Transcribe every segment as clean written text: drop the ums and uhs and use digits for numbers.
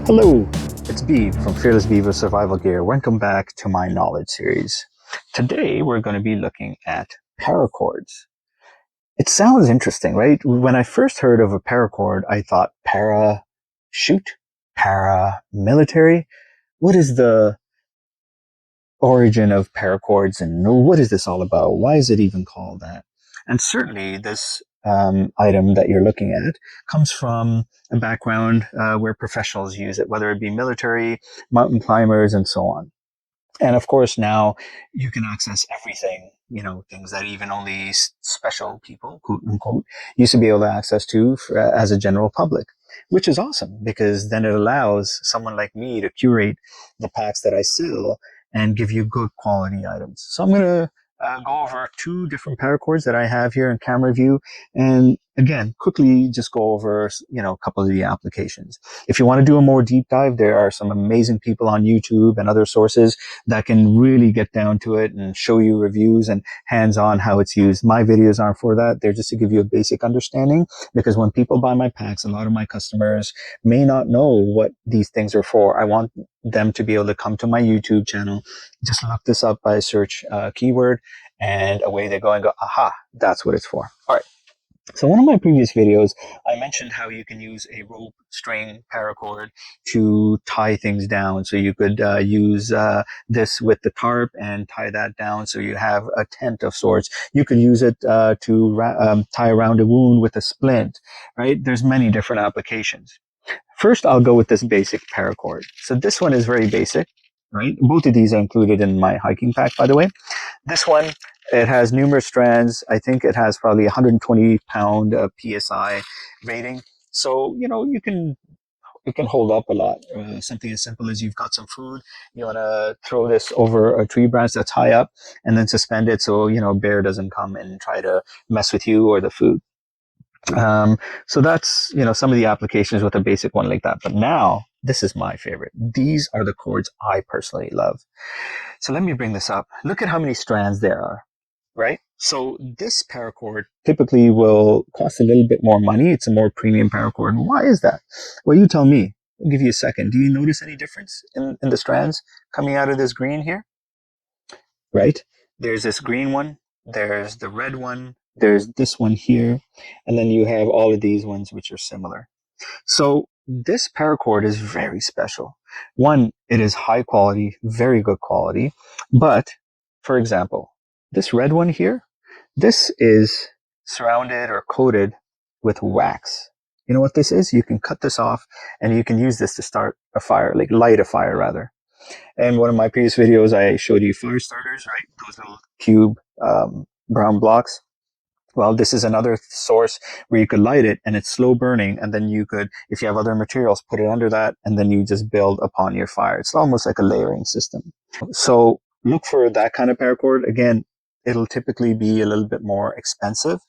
Hello, it's Beav from Fearless Beaver Survival Gear. Welcome back to my knowledge series. Today we're going to be looking at paracords. It sounds interesting, right? When I first heard of a paracord, I thought para-shoot, para-military. What is the origin of paracords and what is this all about? Why is it even called that? And certainly this item that you're looking at comes from a background where professionals use it, whether it be military, mountain climbers, and so on. And of course, now you can access everything, things that even only special people, quote unquote, used to be able to access to as a general public, which is awesome because then it allows someone like me to curate the packs that I sell and give you good quality items. So I'm going to go over two different paracords that I have here in camera view. And again, quickly just go over, a couple of the applications. If you want to do a more deep dive, there are some amazing people on YouTube and other sources that can really get down to it and show you reviews and hands-on how it's used. My videos aren't for that. They're just to give you a basic understanding, because when people buy my packs, a lot of my customers may not know what these things are for. I want them to be able to come to my YouTube channel, just look this up by a search keyword, and away they go and go, aha, that's what it's for. All right. So one of my previous videos, I mentioned how you can use a rope string paracord to tie things down. So you could use this with the tarp and tie that down so you have a tent of sorts. You could use it to tie around a wound with a splint, right? There's many different applications. First, I'll go with this basic paracord. So this one is very basic, right? Both of these are included in my hiking pack, by the way. This one, it has numerous strands. I think it has probably 120 pound PSI rating. So, it can hold up a lot. Something as simple as you've got some food, you want to throw this over a tree branch that's high up and then suspend it so, a bear doesn't come and try to mess with you or the food. So that's, some of the applications with a basic one like that. But now, this is my favorite. These are the cords I personally love. So let me bring this up. Look at how many strands there are, right? So this paracord typically will cost a little bit more money. It's a more premium paracord. Why is that? Well, you tell me. I'll give you a second. Do you notice any difference in the strands coming out of this green here? Right? There's this green one. There's the red one. There's this one here. And then you have all of these ones which are similar. So this paracord is very special. One, it is high quality, very good quality. But, for example, this red one here, this is surrounded or coated with wax. You know what this is? You can cut this off and you can use this to start a fire, like light a fire rather. And one of my previous videos, I showed you fire starters, right? Those little cube brown blocks. Well, this is another source where you could light it and it's slow burning. And then you could, if you have other materials, put it under that and then you just build upon your fire. It's almost like a layering system. So look for that kind of paracord. Again, it'll typically be a little bit more expensive.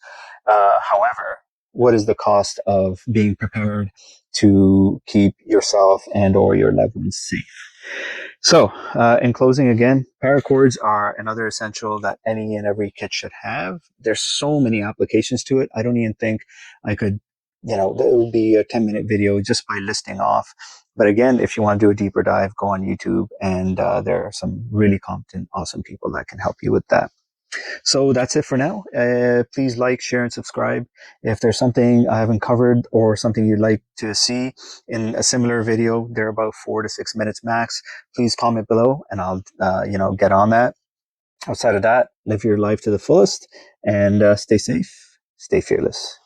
However, what is the cost of being prepared to keep yourself and or your loved ones safe? So, in closing again, paracords are another essential that any and every kit should have. There's so many applications to it. I don't even think I could, it would be a 10-minute video just by listing off. But again, if you want to do a deeper dive, go on YouTube and there are some really competent, awesome people that can help you with that. So that's it for now. Please like, share, and subscribe. If there's something I haven't covered or something you'd like to see in a similar video, they're about 4 to 6 minutes max. Please comment below and I'll, get on that. Outside of that, live your life to the fullest and stay safe, stay fearless.